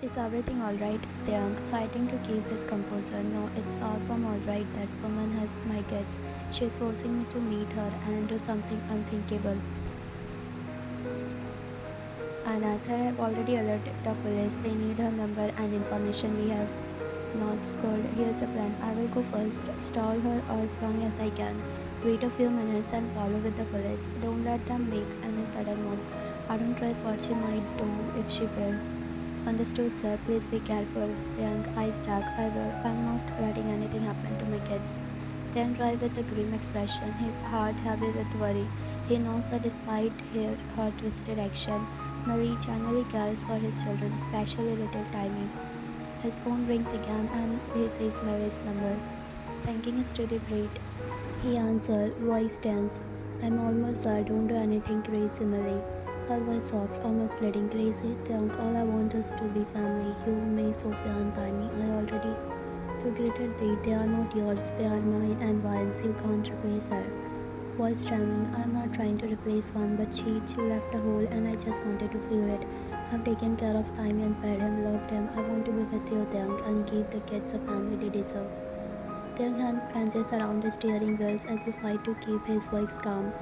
Is everything alright? Taehyung, fighting to keep his composure. No, it's far from alright. That woman has my kids. She's forcing me to meet her and do something unthinkable. And as I have already alerted the police, they need her number and information. We have not scored. Here's a plan. I will go first, stall her as long as I can. Wait a few minutes and follow with the police. Don't let them make any sudden moves. I don't trust what she might do if she fails. Understood, sir. Please be careful. Young eyes dark. I will. I'm not letting anything happen to my kids. Then drive with a grim expression, his heart heavy with worry. He knows that despite her twisted action, Mali genuinely cares for his children, especially little Timmy. His phone rings again and he sees Mali's number. Thinking his steady breath, he answered, voice tense. I'm almost there, don't do anything crazy, Mali. Her voice soft, almost bleeding crazy. Think all I want is to be family. You, me, Sophia and Timmy. I already regretted they are not yours, they are mine and once you can't replace her. Voice trembling, I'm not trying to replace one, but she left a hole and I just wanted to feel it. I've taken care of Timmy and fed him, loved him. I want to be with you, Taehyung, and give the kids a family they deserve. Taehyung hand clenches around the steering wheels as he fights to keep his voice calm.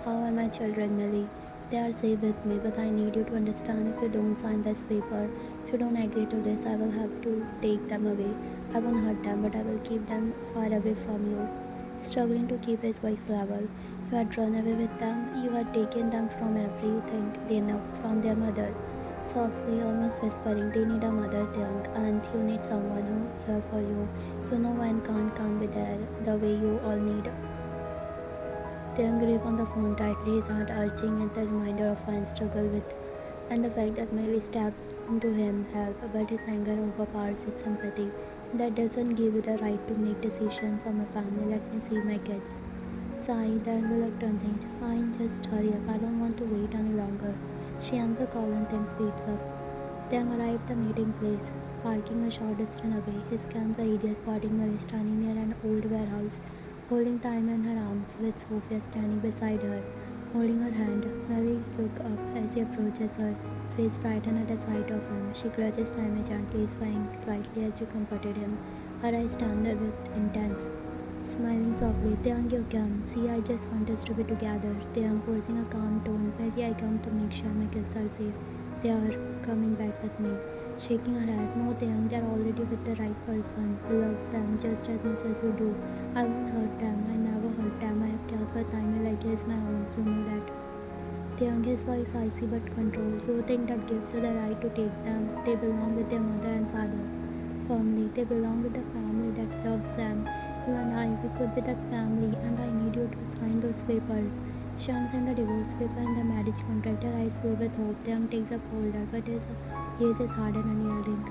How are my children, Millie? They are safe with me, but I need you to understand if you don't sign this paper, if you don't agree to this, I will have to take them away. I won't hurt them, but I will keep them far away from you. Struggling to keep his voice level. You had run away with them, you had taken them from everything they know, from their mother. Softly, almost whispering, they need a mother, Taehyung, and you need someone who here for you. You know one can't be there the way you all need. Taehyung grip on the phone tightly, his heart arching at the reminder of one struggle with, and the fact that Millie stabbed into him help, but his anger overpowers his sympathy. That doesn't give you the right to make decisions for my family. Let me see my kids. Sigh, then reluctantly. Fine, just hurry up. I don't want to wait any longer. She ends the call and then speeds up. Taehyung arrived at the meeting place, parking a short distance away. He scans the area, spotting Millie standing near an old warehouse, holding time in her arms, with Sophia standing beside her, holding her hand. Millie looks up as he approaches her, face brightened at the sight of him. She clutches Timmy gently, swaying slightly as she comforted him, her eyes tender with intense. Smiling softly, Taehyung, you come. See, I just want us to be together. Taehyung forcing a calm tone. Maybe I come to make sure my kids are safe. They are coming back with me. Shaking her head, no Taehyung, they are already with the right person who loves them just as much as you do. I won't hurt them. I never hurt them. I have cared for Timmy like he is my own. You know that. Taehyung, his voice icy but controlled. You think that gives you the right to take them. They belong with their mother and father. Firmly, they belong with the family that loves them. You and I, we could be that family, and I need you to sign those papers. Shams and the divorce paper and the marriage contract. Her eyes full with hope. Taehyung takes up holder, but his gaze is hard and unyielding.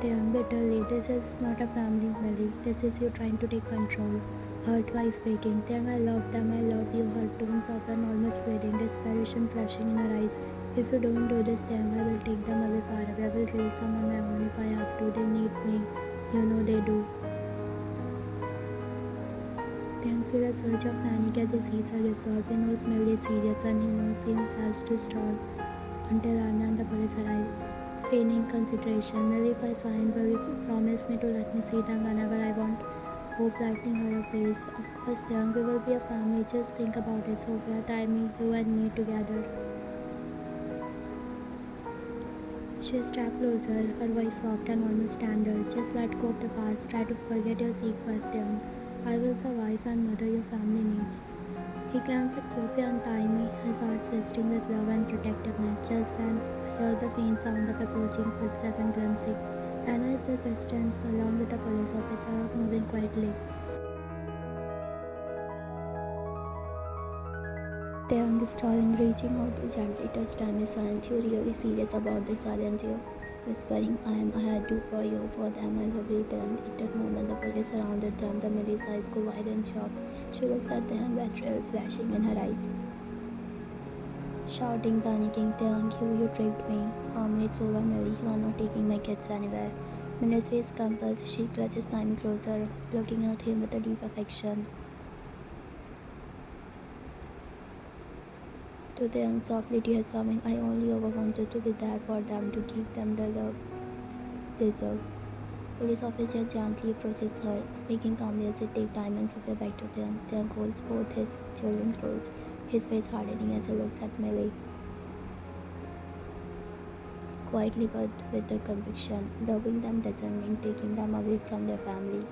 Taehyung bitterly, this is not a family, Millie. This is you trying to take control. Her twice breaking. Taehyung, I love them, I love you. Her tone softened, almost fading, desperation flashing in her eyes. If you don't do this, Taehyung, I will take them away far away. I will raise them on my own if I have to. They need me. You know they do. Taehyung feels a surge of panic as he sees her resolve. He knows Millie is serious and he knows he has to stall until Anna and the police arrive. Feigning consideration, Millie, if I sign, will you promise me to let me see them whenever I want? Hope lightening her face. Of course, Taehyung, we will be a family. Just think about it, Sophia, Timmy, you and me together. She stepped closer, her voice soft and almost tender. Just let go of the past. Try to forget your secret, Taehyung. I will be the wife and mother your family needs. He glanced at Sophia and Timmy, his heart twisting with love and protectiveness. Just then, heard the faint sound of approaching footsteps and glimpsing. Anna is the distance, along with the police officer, moving quietly. Taehyung is stalling, reaching out to gently touch Tammy's hand. You're really serious about this, aren't you? Whispering, I had to for you, for them, I love you, Taehyung. At that moment, the police surrounded them. The Millie's eyes go wide in shock. She looks at Taehyung, betrayal flashing in her eyes. Shouting, panicking, Taehyung, you tricked me. Family, it's over, Millie. You are not taking my kids anywhere. Millie's face crumples. She clutches Timmy closer, looking at him with a deep affection. To the young, softly tears coming, I only ever wanted to be there for them, to give them the love they deserve. Police officer gently approaches her, speaking calmly as they take time and Sophia back to them. Theon holds both his children close, his face hardening as he looks at Millie, quietly but with the conviction. Loving them doesn't mean taking them away from their family.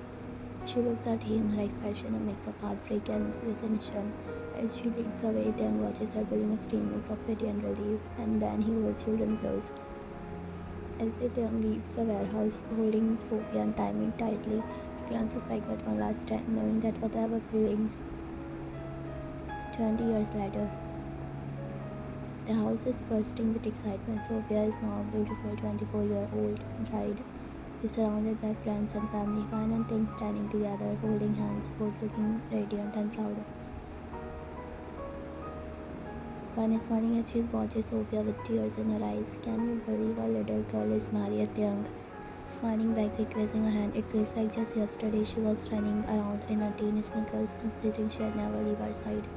She looks at him, her expression a mix of heartbreak and resignation. As she leads away, Taehyung watches her feeling extreme mix of pity and relief, and then he holds children close. As Taehyung leaves the warehouse, holding Sophia and timing tightly, he glances backward one last time, knowing that whatever feelings 20 years later. The house is bursting with excitement. Sophia is now a beautiful 24-year-old bride. Is surrounded by friends and family, fine and things standing together, holding hands, both looking radiant and proud. One is smiling as she watches Sophia with tears in her eyes. Can you believe a little girl is married young? Smiling back, squeezing her hand. It feels like just yesterday she was running around in her teen sneakers, considering she had never leave her side.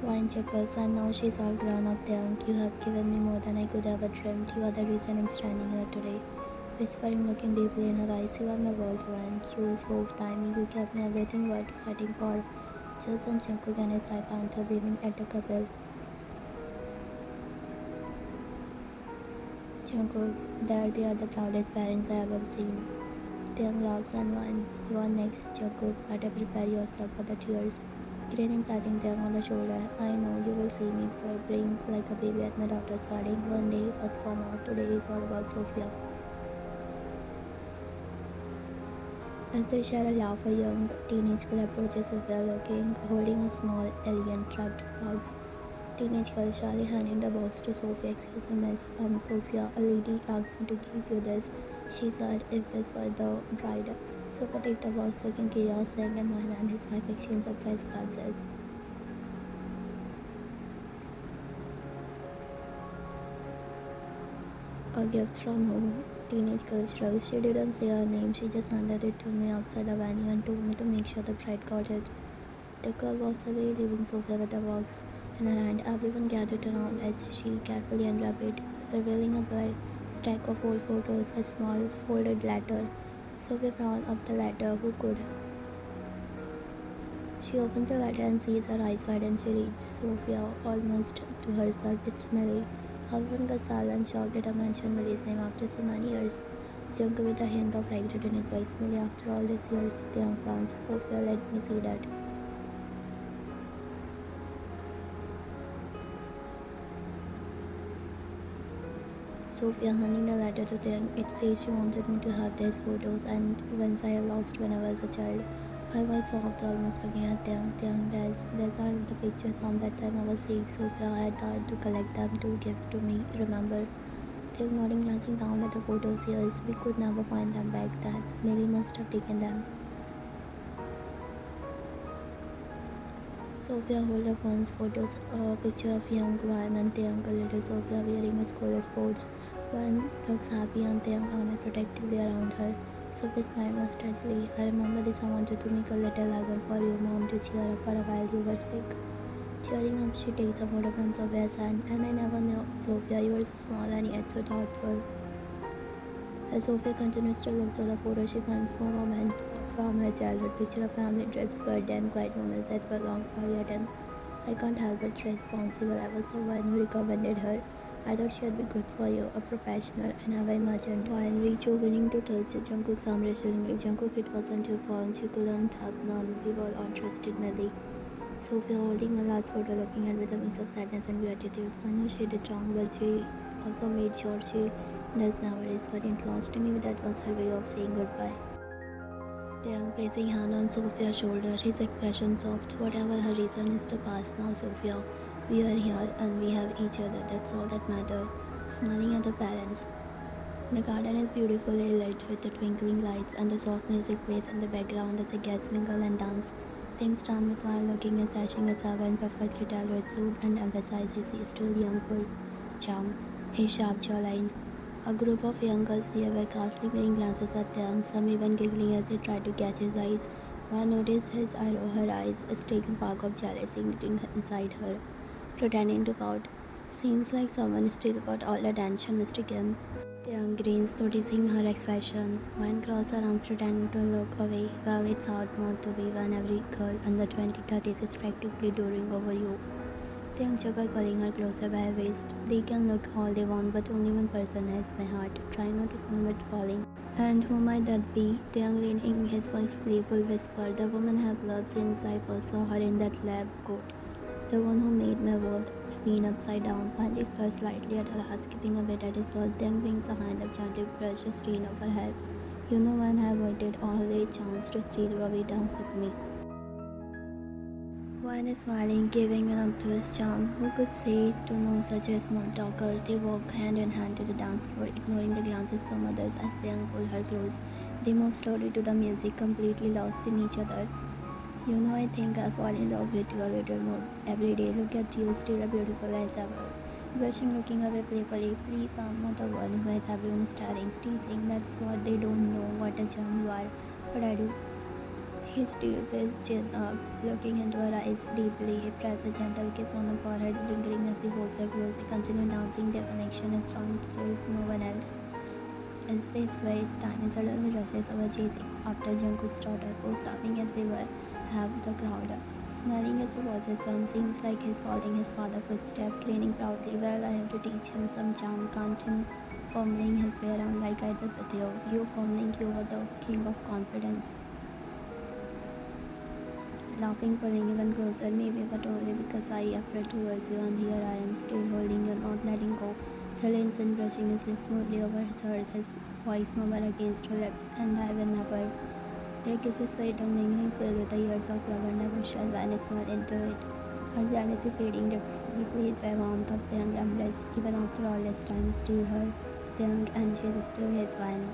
Wine chuckles, and now she's all grown up young. You have given me more than I could ever dreamed. You are the reason I'm standing here today. Whispering, looking deeply in her eyes, you are my world, Wine. You so timely, you kept me everything worth fighting for. Just and Jungkook and his wife Anta beaming at the couple. Jungkook, there they are the proudest parents I ever seen. Taehyung laughs and Wine, you are next, Jungkook. Better prepare yourself for the tears. Grinning, patting them on the shoulder. I know you will see me bring like a baby at my daughter's wedding one day, but for now, today is all about Sophia. As they share a laugh, a young teenage girl approaches Sophia holding a small, elegant wrapped box. Teenage girl shyly handing the box to Sophia. Excuse me, miss. Sophia, a lady asked me to give you this. She said if this were the bride. Sophia takes the box looking curious, saying and Mohan and his wife exchange surprise glances. A gift from home. Teenage girl shrugs. She didn't say her name, she just handed it to me outside the venue and told me to make sure the bride got it. The girl walks away, leaving Sophia with the box in her hand. Everyone gathered around as she carefully unwrapped it, revealing a big stack of old photos, a small folded letter. Sophia frowned up the letter. Who could? She opens the letter and sees her eyes wide and she reads. Sophia, almost to herself, it's Millie. Everyone got silent, shocked at her mention Millie's name after so many years. Jungkook with a hint of regret in his voice. Millie, after all these years, the young France. Sophia, let me see that. Sophia handing the letter to Taehyung. It says she wanted me to have these photos and once I lost when I was a child. Her voice soft, almost looking at Taehyung. Taehyung, these are the pictures from that time I was sick. Sophia had tried to collect them to give to me. Remember? Taehyung nodding, glancing down at the photos. Yes, we could never find them back then. Millie must have taken them. Sophia holds up one's photos, a picture of young Ryan and Taehyung, a little Sophia wearing a school sports. One looks happy and Taehyung armed protectively around her. Sophia smiled nostalgically. I remember this. I wanted to make a little album for your mom to cheer up for a while you were sick. Tearing up, she takes a photo from Sophia's hand, and I never knew, Sophia, you were so small and yet so thoughtful. As Sophia continues to look through the photo, she finds more moments from her childhood, picture of family trips, birthday and quiet moments that were long forgotten. I can't help but responsible. I was the one who recommended her. I thought she'd be good for you, a professional, I never imagined. While rejuvenating to touch Jungkook's arm reassuringly, Jungkook, it wasn't your fault. You couldn't have known we were all trusted Melly. Sophia holding my last photo, looking at with a mix of sadness and gratitude. I know she did wrong, but she also made sure she does nowadays. But it lost to me, that was her way of saying goodbye. Taehyung placing hand on Sophia's shoulder, his expression soft. Whatever her reason is to pass now, Sophia. We are here and we have each other. That's all that matters. Smiling at the parents. The garden is beautifully lit with the twinkling lights and the soft music plays in the background as the guests mingle and dance. Things stand with while looking and sashing a servant perfectly tailored suit and emphasizes his still young full charm. His sharp jawline, A group of young girls near were casting lingering glances at Taehyung, some even giggling as they tried to catch his eyes. One noticed his her eyes, a stealing spark of jealousy knitting inside her, pretending to pout. Seems like someone still got all the attention, Mr. Kim. Taehyung grins, noticing her expression. One crossed her arms, pretending to look away. Well, it's hard not to be when every girl under 20-30 is practically doting over you. Taehyung chuckled, pulling her closer by her waist. They can look all they want, but only one person has my heart. Try not to smile but falling. And who might that be? Taehyung leaned in his voice playful whisper. The woman I've loved since I first saw her in that lab coat. The one who made my world spin upside down. Panji slurs slightly at her ass, skipping a bit at his world. Taehyung brings a hand up, gently brushes the screen of her hair. You know when I waited all the chance to steal you away dance with me. One is smiling, giving an up to his charm. Who could say to know such a small talker? They walk hand in hand to the dance floor, ignoring the glances from others as they pull her close. They move slowly to the music, completely lost in each other. You know, I think I'll fall in love with you a little more every day. Look at you, still as beautiful as ever. Blushing, looking away playfully. Please, I'm not the one who has everyone staring, teasing. That's what they don't know, what a charm you are. But I do. He steals his chin up, looking into her eyes deeply. He presses a gentle kiss on her forehead, lingering as he holds her close. They continue dancing. Their connection is strong to no one else. As they sway, time suddenly rushes over chasing after Jungkook's daughter, both laughing as they were half the crowd. Smiling as he watches them, seems like he's following his father's footsteps, grinning proudly. Well, I have to teach him some charm, can't him? Fumbling his way around like I did with you. You fumbling, you were the king of confidence. Laughing, pulling even closer, maybe, but only because I afraid to lose you, and here I am, still holding you, not letting go. He leans in, brushing his lips smoothly over hers, his voice murmur against her lips, and I will never. Their kisses fade and lingering, filled with the years of love, and never shall vanish smile into it. Her jealousy fading, replaced by warmth of the young embrace, even after all this time, still her, the young, and she is still his one.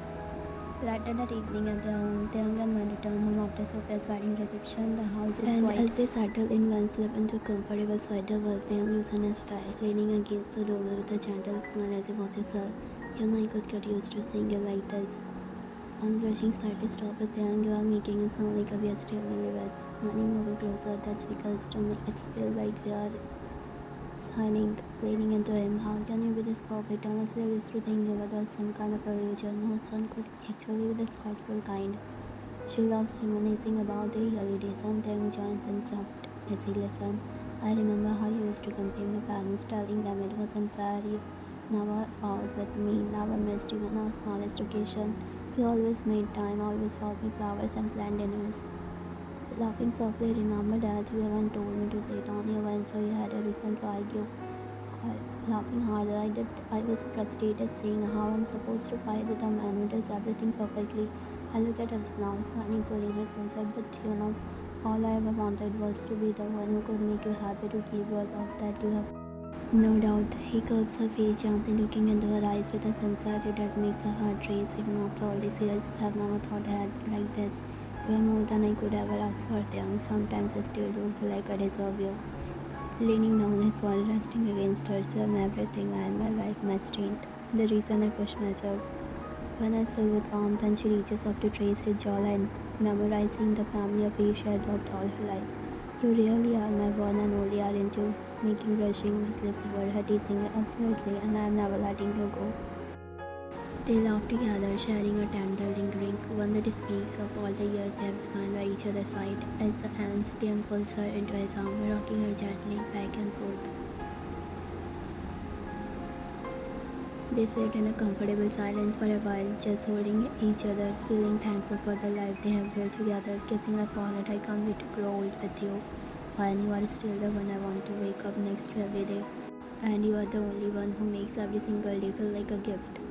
Later that evening at their home, Taehyung and Wan return home after Sophia's wedding reception. The house is quiet. As they settle in, Wan slip into comfortable sweater while Taehyung loosens his tie, leaning against the doorway with a gentle smile as he watches her. You know, I could get used to seeing you like this. Wan blushing slightly stopped with Taehyung. You are making it sound like we are still newlyweds. Smiling, moving closer. That's because to me it feels like we are signing, leaning into him. How can you be this perfect? Honestly, I used to think you were some kind of illusion. No one could actually be this thoughtful kind. She loves reminiscing about the early days and Taehyung joins in soft as he listens. I remember how you used to complain my parents, telling them it wasn't fair. You never fought with me, never missed even our smallest occasion. You always made time, always bought me flowers and planned dinners. Laughing softly, remember that you haven't told me to lay down your wine, so you had a reason to argue. Laughing harder, I was frustrated, saying how I'm supposed to fight with a man who does everything perfectly. I look at us now, smiling, pulling her closer, but you know, all I ever wanted was to be the one who could make you happy, to give you a love that you have. No doubt, he curbs her face gently, looking into her eyes with a sincerity that makes her heart race. Even after all these years, I have never thought I had like this. You are more than I could ever ask for, Taehyung. Sometimes I still don't feel like I deserve you. Leaning down, his body resting against hers, you are my everything, I am my life, my strength. The reason I push myself. When I filled with warmth and she reaches up to trace his jawline, memorizing the family affair she had loved all her life. You really are my one and only, aren't you? Smirking, brushing his lips over her, teasing her absolutely, and I am never letting you go. They laugh together, sharing a tender lingering one that speaks of all the years they have spent by each other's side. As the ends, Taehyung pulls her into his arm, rocking her gently back and forth. They sit in a comfortable silence for a while, just holding each other, feeling thankful for the life they have built together, kissing her forehead. I can't wait to grow old with you, when you are still the one I want to wake up next to every day. And you are the only one who makes every single day feel like a gift.